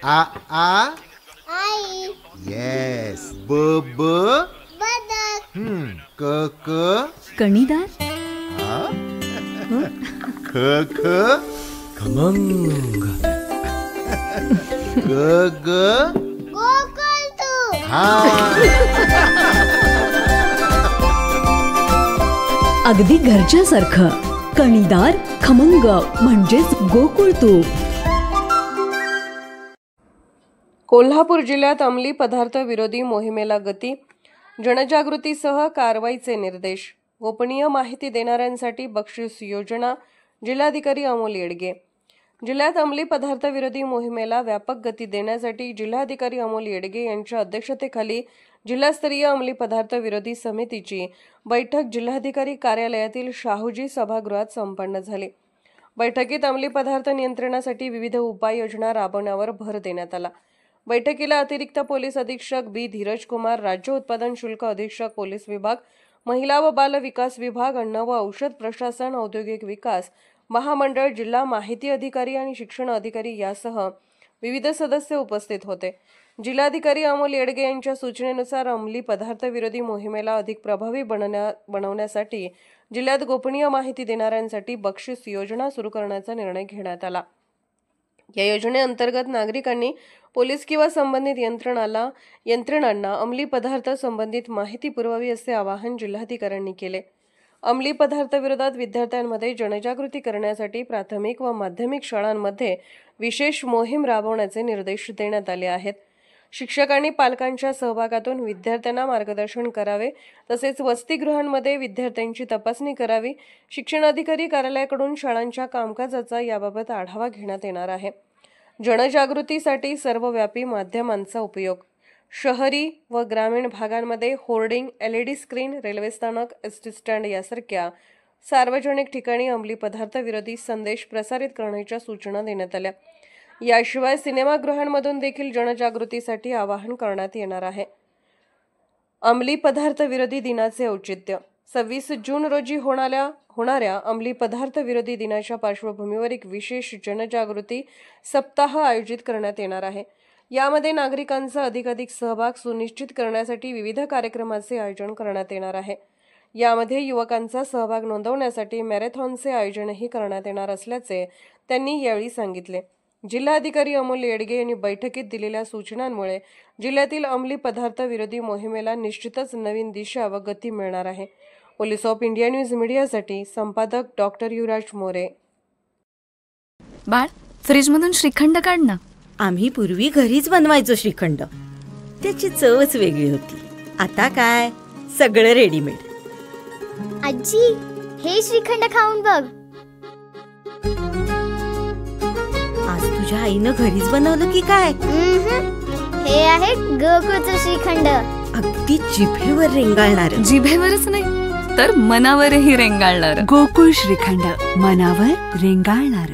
आ आ आई. Yes. ब ब बदक. क क कणीदार. ख ख खमंग. ग ग गोकुळतू. अगदी घरच्यासारखं. कणीदार खमंग म्हणजेच गोकुळ तूप. कोल्हापूर जिल्ह्यात अंमली पदार्थ विरोधी मोहिमेला गती. जनजागृतीसह कारवाईचे निर्देश. गोपनीय माहिती देणाऱ्यांसाठी बक्षीस योजना. जिल्हाधिकारी अमोल येडगे. जिल्ह्यात अंमली पदार्थ विरोधी मोहिमेला व्यापक गती देण्यासाठी जिल्हाधिकारी अमोल येडगे यांच्या अध्यक्षतेखाली जिल्हास्तरीय अंमली पदार्थ विरोधी समितीची बैठक जिल्हाधिकारी कार्यालयातील शाहूजी सभागृहात संपन्न झाली. बैठकीत अंमली पदार्थ नियंत्रणासाठी विविध उपाययोजना राबवण्यावर भर देण्यात आला. बैठकीला अतिरिक्त पोलीस अधीक्षक बी धीरज कुमार, राज्य उत्पादन शुल्क अधीक्षक पोलीस विभाग, महिला व बाल विकास विभाग, अन्न व औषध प्रशासन, औद्योगिक विकास महामंडळ, जिल्हा माहिती अधिकारी आणि शिक्षण अधिकारी यासह विविध सदस्य उपस्थित होते. जिल्हाधिकारी अमोल येडगे यांच्या सूचनेनुसार अंमली पदार्थ विरोधी मोहिमेला अधिक प्रभावी बनवण्यासाठी जिल्ह्यात गोपनीय माहिती देणाऱ्यांसाठी बक्षीस योजना सुरू करण्याचा निर्णय घेण्यात आला. या योजनेअंतर्गत नागरिकांनी पोलीस किंवा संबंधित यंत्रणांना अंमली पदार्थ संबंधित माहिती पुरवावी असे आवाहन जिल्हाधिकाऱ्यांनी केले. अंमली पदार्थ विरोधात विद्यार्थ्यांमध्ये जनजागृती करण्यासाठी प्राथमिक व माध्यमिक शाळांमध्ये विशेष मोहीम राबवण्याचे निर्देश देण्यात आले आहेत. शिक्षकांनी पालकांच्या सहभागातून विद्यार्थ्यांना मार्गदर्शन करावे. तसेच वसतिगृहांमध्ये विद्यार्थ्यांची तपासणी करावी. शिक्षण अधिकारी कार्यालयाकडून शाळांच्या कामकाजाचा याबाबत आढावा घेण्यात येणार आहे. जनजागृतीसाठी सर्वव्यापी माध्यमांचा उपयोग. शहरी व ग्रामीण भागांमध्ये होर्डिंग, LED स्क्रीन, रेल्वे स्थानक, एसटी स्टँड यासारख्या सार्वजनिक ठिकाणी अंमली पदार्थ विरोधी संदेश प्रसारित करण्याच्या सूचना देण्यात आल्या. याशिवाय सिनेमागृहांमधून देखील जनजागृतीसाठी आवाहन करण्यात येणार आहे. अंमली पदार्थ विरोधी दिनाचे औचित्य. 26 जून रोजी होणाऱ्या अंमली पदार्थ विरोधी दिनाच्या पार्श्वभूमीवर एक विशेष जनजागृती सप्ताह आयोजित करण्यात येणार आहे. यामध्ये नागरिकांचा अधिकाधिक सहभाग सुनिश्चित करण्यासाठी विविध कार्यक्रमाचे आयोजन करण्यात येणार आहे. यामध्ये युवकांचा सहभाग नोंदवण्यासाठी मॅरेथॉनचे आयोजनही करण्यात येणार असल्याचे त्यांनी यावेळी सांगितले. जिल्हाधिकारी अमोल येडगे यांनी बैठकीत दिलेल्या सूचनांमुळे जिल्ह्यातील अंमली पदार्थ विरोधी मोहिमेला निश्चितच नवीन दिशा व गती मिळणार आहे. पोलीस ऑफ इंडिया न्यूज मीडियासाठी संपादक डॉक्टर युवराज मोरे. बाळ, फ्रीजमधून श्रीखंड काढ ना. आम्ही पूर्वी घरीच बनवायचो श्रीखंड. त्याची चवच वेगळी होती. आता काय सगळं रेडीमेड. आजी, हे श्रीखंड खाऊन बघ. आज तुझ्या आईनं घरीच बनवलं की काय? हे आहे गोकुळचं श्रीखंड. अगदी जिभेवर रेंगाळणार. जिभेवरच नाही तर मनावरही रेंगाळणार. गोकुळ श्रीखंड, मनावर रेंगाळणार.